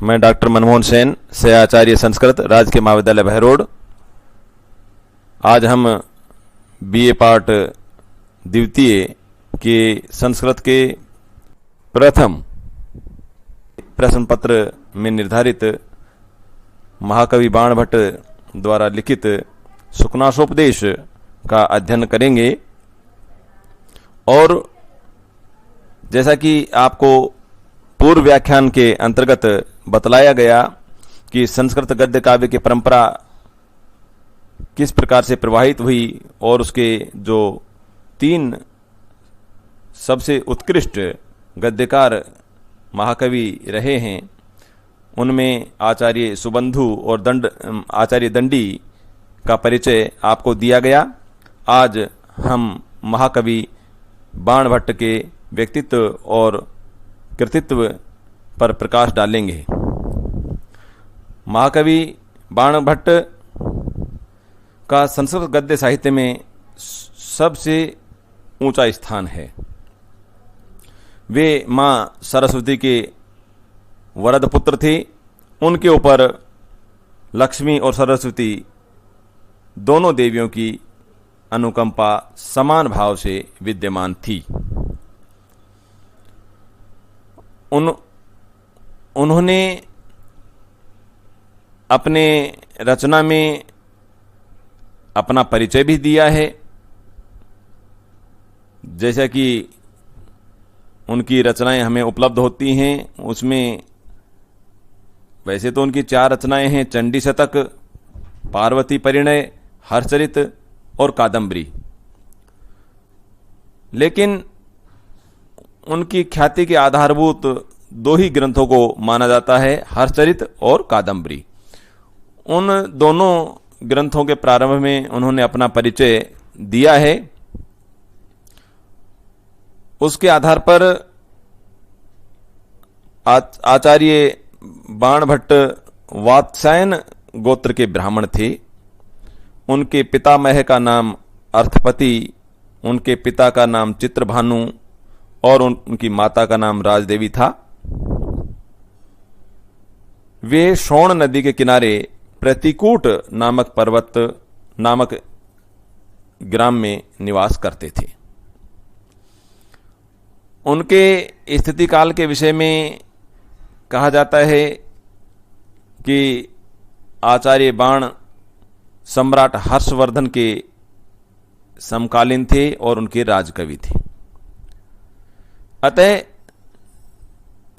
मैं डॉक्टर मनमोहन सेन से आचार्य संस्कृत राजकीय महाविद्यालय बहरोड। आज हम बीए पार्ट द्वितीय के संस्कृत के प्रथम प्रश्न पत्र में निर्धारित महाकवि बाणभट्ट द्वारा लिखित सुखनासोपदेश का अध्ययन करेंगे। और जैसा कि आपको पूर्व व्याख्यान के अंतर्गत बतलाया गया कि संस्कृत गद्य काव्य की परंपरा किस प्रकार से प्रवाहित हुई और उसके जो तीन सबसे उत्कृष्ट गद्यकार महाकवि रहे हैं उनमें आचार्य सुबंधु और आचार्य दंडी का परिचय आपको दिया गया। आज हम महाकवि बाणभट्ट के व्यक्तित्व और कृतित्व पर प्रकाश डालेंगे। महाकवि बाणभट्ट का संस्कृत गद्य साहित्य में सबसे ऊंचा स्थान है। वे मां सरस्वती के वरद पुत्र थे। उनके ऊपर लक्ष्मी और सरस्वती दोनों देवियों की अनुकंपा समान भाव से विद्यमान थी। उन्होंने अपने रचना में अपना परिचय भी दिया है। जैसा कि उनकी रचनाएं हमें उपलब्ध होती हैं, उसमें वैसे तो उनकी 4 रचनाएं हैं: चंडी शतक, पार्वती परिणय, हर्षचरित और कादंबरी। लेकिन उनकी ख्याति के आधारभूत 2 ही ग्रंथों को माना जाता है, हर्षचरित और कादंबरी। उन दोनों ग्रंथों के प्रारंभ में उन्होंने अपना परिचय दिया है। उसके आधार पर आचार्य बाणभट्ट वात्स्यायन गोत्र के ब्राह्मण थे। उनके पितामह का नाम अर्थपति, उनके पिता का नाम चित्रभानु और उनकी माता का नाम राजदेवी था। वे शोण नदी के किनारे प्रतिकूट नामक पर्वत नामक ग्राम में निवास करते थे। उनके स्थिति काल के विषय में कहा जाता है कि आचार्य बाण सम्राट हर्षवर्धन के समकालीन थे और उनके राजकवि थे। अतः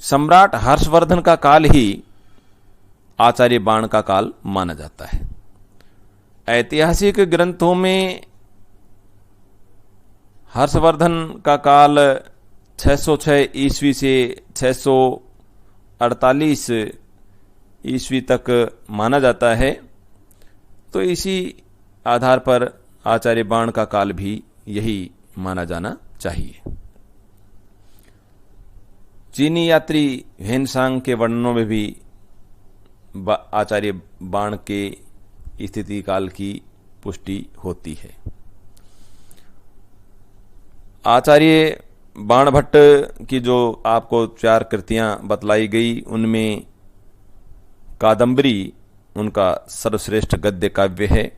सम्राट हर्षवर्धन का काल ही आचार्य बाण का काल माना जाता है। ऐतिहासिक ग्रंथों में हर्षवर्धन का काल 606 ईस्वी से 648 ईस्वी तक माना जाता है। तो इसी आधार पर आचार्य बाण का काल भी यही माना जाना चाहिए। चीनी यात्री ह्वेनसांग के वर्णनों में भी आचार्य बाण के स्थिति काल की पुष्टि होती है। आचार्य बाणभट्ट की जो आपको 4 कृतियां बतलाई गई, उनमें कादंबरी उनका सर्वश्रेष्ठ गद्य काव्य है।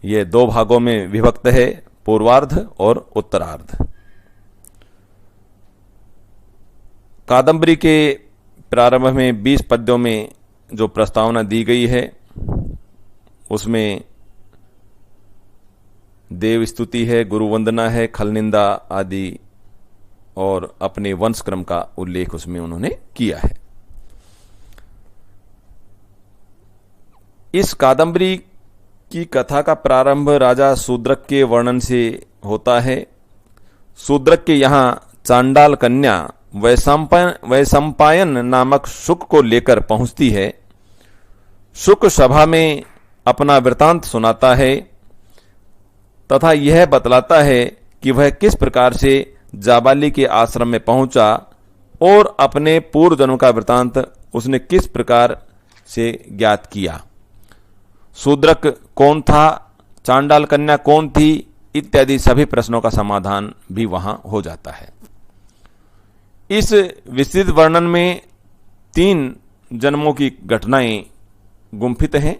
यह 2 भागों में विभक्त है, पूर्वार्ध और उत्तरार्ध। कादंबरी के प्रारंभ में 20 पद्यों में जो प्रस्तावना दी गई है उसमें देव स्तुति है, गुरु वंदना है, खल निंदा आदि और अपने वंश क्रम का उल्लेख उसमें उन्होंने किया है। इस कादंबरी की कथा का प्रारंभ राजा शूद्रक के वर्णन से होता है। शूद्रक के यहां चांडाल कन्या वैशंपायन नामक शुक को लेकर पहुंचती है। शुक सभा में अपना वृतांत सुनाता है तथा यह बतलाता है कि वह किस प्रकार से जाबाली के आश्रम में पहुंचा और अपने पूर्वजन्म का वृतांत उसने किस प्रकार से ज्ञात किया। शूद्रक कौन था, चांडाल कन्या कौन थी, इत्यादि सभी प्रश्नों का समाधान भी वहां हो जाता है। इस विस्तृत वर्णन में 3 जन्मों की घटनाएं गुम्फित हैं।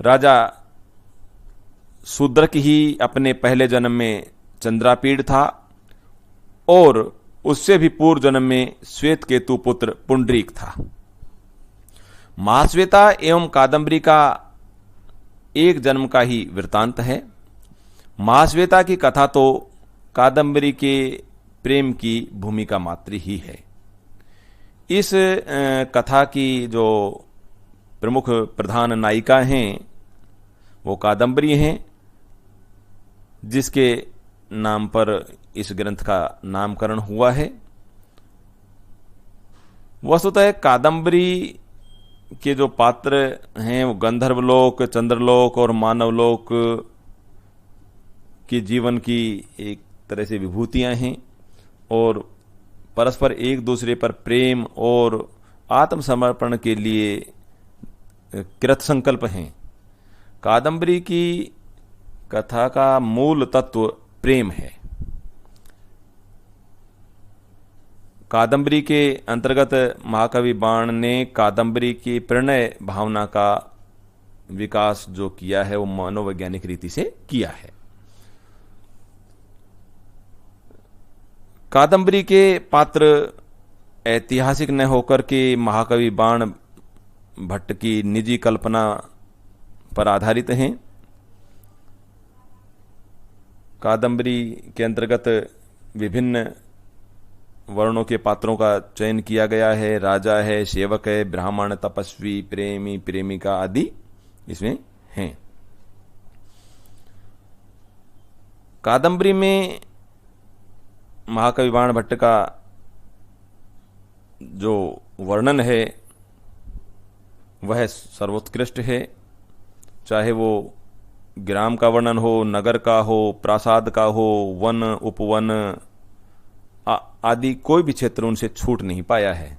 राजा शूद्रक ही अपने पहले जन्म में चंद्रापीड़ था और उससे भी पूर्व जन्म में श्वेत केतु पुत्र पुंडरीक था। महाश्वेता एवं कादंबरी का एक जन्म का ही वृतांत है। महाश्वेता की कथा तो कादंबरी के प्रेम की भूमिका मात्र ही है। इस कथा की जो प्रमुख प्रधान नायिका हैं वो कादंबरी हैं, जिसके नाम पर इस ग्रंथ का नामकरण हुआ है। वस्तुतः कादंबरी के जो पात्र हैं वो गंधर्वलोक, चंद्रलोक और मानवलोक की जीवन की एक तरह से विभूतियां हैं और परस्पर एक दूसरे पर प्रेम और आत्मसमर्पण के लिए कृत संकल्प हैं। कादंबरी की कथा का मूल तत्व प्रेम है। कादंबरी के अंतर्गत महाकवि बाण ने कादंबरी की प्रणय भावना का विकास जो किया है वो मनोवैज्ञानिक रीति से किया है। कादंबरी के पात्र ऐतिहासिक न होकर के महाकवि बाण भट्ट की निजी कल्पना पर आधारित हैं। कादंबरी के अंतर्गत विभिन्न वर्णों के पात्रों का चयन किया गया है। राजा है, सेवक है, ब्राह्मण, तपस्वी, प्रेमी, प्रेमिका आदि इसमें हैं। कादंबरी में महाकवि बाण भट्ट का जो वर्णन है वह सर्वोत्कृष्ट है। चाहे वो ग्राम का वर्णन हो, नगर का हो, प्रासाद का हो, वन, उपवन आदि कोई भी क्षेत्र उनसे छूट नहीं पाया है।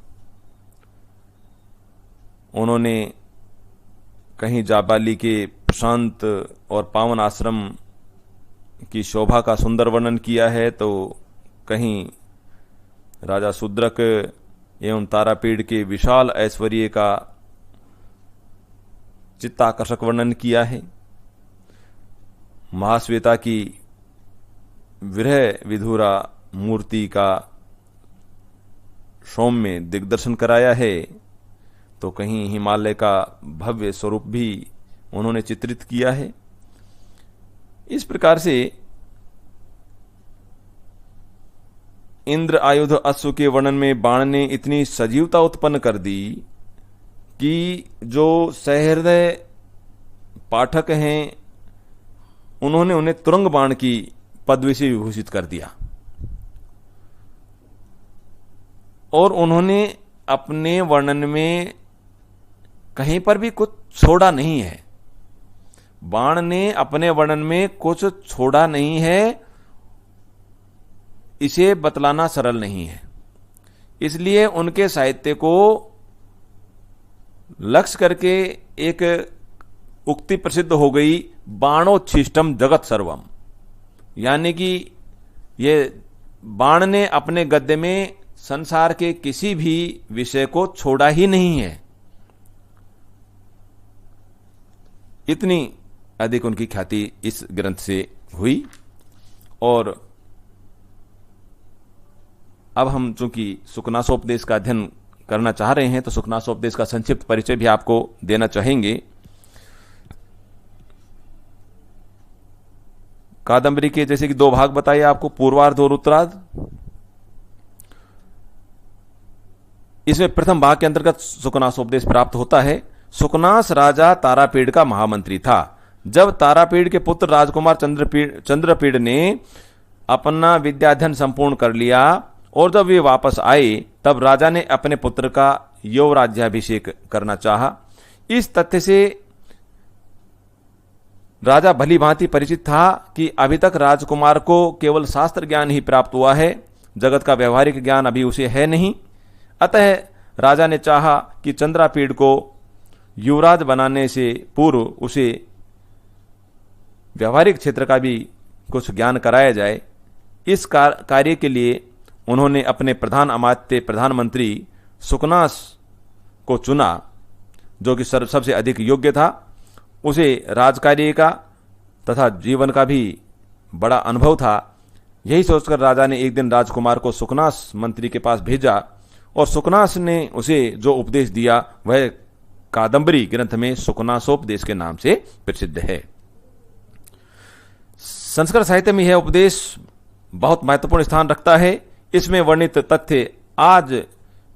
उन्होंने कहीं जाबाली के प्रशांत और पावन आश्रम की शोभा का सुंदर वर्णन किया है, तो कहीं राजा शूद्रक एवं तारापीड़ के विशाल ऐश्वर्य का चित्ताकर्षक वर्णन किया है। महाश्वेता की विरह विधुरा मूर्ति का सौम्य दिग्दर्शन कराया है, तो कहीं हिमालय का भव्य स्वरूप भी उन्होंने चित्रित किया है। इस प्रकार से इंद्र आयुध अश्व के वर्णन में बाण ने इतनी सजीवता उत्पन्न कर दी कि जो सहृदय पाठक हैं उन्होंने उन्हें तुरंग बाण की पदवी से विभूषित कर दिया और उन्होंने अपने वर्णन में कहीं पर भी कुछ छोड़ा नहीं है। बाण ने अपने वर्णन में कुछ छोड़ा नहीं है, इसे बतलाना सरल नहीं है। इसलिए उनके साहित्य को लक्ष्य करके एक उक्ति प्रसिद्ध हो गई, बाणोच्छिष्टम जगत सर्वम, यानी कि ये बाण ने अपने गद्य में संसार के किसी भी विषय को छोड़ा ही नहीं है। इतनी अधिक उनकी ख्याति इस ग्रंथ से हुई। और अब हम चूंकि सुखनासोपदेश का अध्ययन करना चाह रहे हैं तो सुखनासोपदेश का संक्षिप्त परिचय भी आपको देना चाहेंगे। कादंबरी के जैसे कि दो भाग बताए आपको, पूर्वार्ध और उत्तरार्ध। इसमें प्रथम भाग के अंतर्गत सुखनासोपदेश प्राप्त होता है। सुखनास राजा तारापीड़ का महामंत्री था। जब तारापीड़ के पुत्र राजकुमार चंद्रपीड़ ने अपना विद्याध्ययन संपूर्ण कर लिया और जब वे वापस आए तब राजा ने अपने पुत्र का युवराज्याभिषेक करना चाहा। इस तथ्य से राजा भली भांति परिचित था कि अभी तक राजकुमार को केवल शास्त्र ज्ञान ही प्राप्त हुआ है, जगत का व्यवहारिक ज्ञान अभी उसे है नहीं। अतः राजा ने चाहा कि चंद्रापीड़ को युवराज बनाने से पूर्व उसे व्यवहारिक क्षेत्र का भी कुछ ज्ञान कराया जाए। इस कार्य के लिए उन्होंने अपने प्रधान अमात्य प्रधानमंत्री सुखनास को चुना जो कि सबसे अधिक योग्य था। उसे राजकार्य का तथा जीवन का भी बड़ा अनुभव था। यही सोचकर राजा ने एक दिन राजकुमार को सुकनास मंत्री के पास भेजा और सुकनास ने उसे जो उपदेश दिया वह कादंबरी ग्रंथ में सुकनासोपदेश के नाम से प्रसिद्ध है। संस्कृत साहित्य में यह उपदेश बहुत महत्वपूर्ण स्थान रखता है। इसमें वर्णित तथ्य आज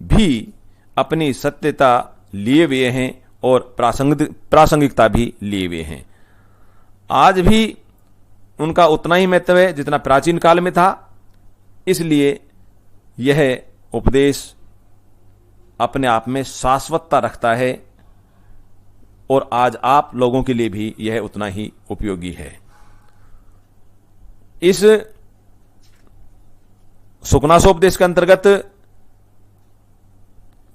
भी अपनी सत्यता लिए हुए हैं और प्रासंगिकता भी लिए हुए हैं। आज भी उनका उतना ही महत्व है जितना प्राचीन काल में था। इसलिए यह उपदेश अपने आप में शाश्वतता रखता है और आज आप लोगों के लिए भी यह उतना ही उपयोगी है। इस सुकनासोपदेश के अंतर्गत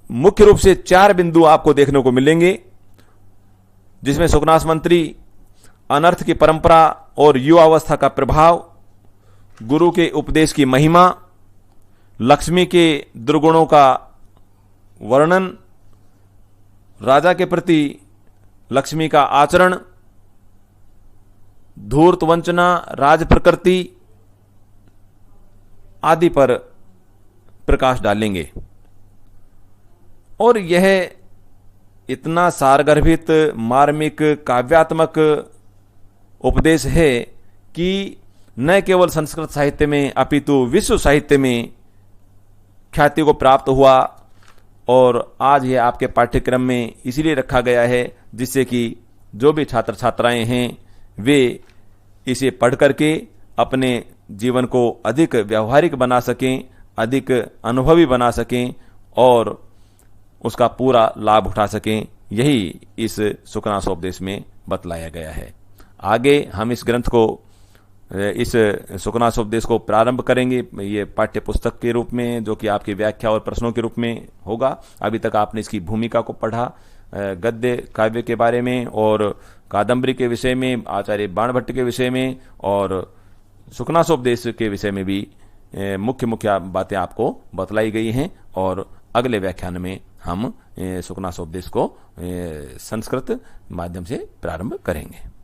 मुख्य रूप से 4 बिंदु आपको देखने को मिलेंगे, जिसमें सुकनास मंत्री, अनर्थ की परंपरा और युवावस्था का प्रभाव, गुरु के उपदेश की महिमा, लक्ष्मी के दुर्गुणों का वर्णन, राजा के प्रति लक्ष्मी का आचरण, धूर्त वंचना, राज प्रकृति आदि पर प्रकाश डालेंगे। और यह इतना सारगर्भित, मार्मिक, काव्यात्मक उपदेश है कि न केवल संस्कृत साहित्य में अपितु विश्व साहित्य में ख्याति को प्राप्त हुआ और आज यह आपके पाठ्यक्रम में इसीलिए रखा गया है जिससे कि जो भी छात्र छात्राएं हैं वे इसे पढ़ करके अपने जीवन को अधिक व्यावहारिक बना सकें, अधिक अनुभवी बना सकें और उसका पूरा लाभ उठा सकें। यही इस सुकनासोपदेश में बतलाया गया है। आगे हम इस ग्रंथ को, इस सुकनासोपदेश को प्रारंभ करेंगे ये पाठ्य पुस्तक के रूप में, जो कि आपकी व्याख्या और प्रश्नों के रूप में होगा। अभी तक आपने इसकी भूमिका को पढ़ा, गद्य काव्य के बारे में और कादंबरी के विषय में, आचार्य बाणभट्ट के विषय में और सुकनासोपदेश के विषय में भी मुख्य मुख्य बातें आपको बतलाई गई हैं। और अगले व्याख्यान में हम सुकनासोपदेश को संस्कृत माध्यम से प्रारंभ करेंगे।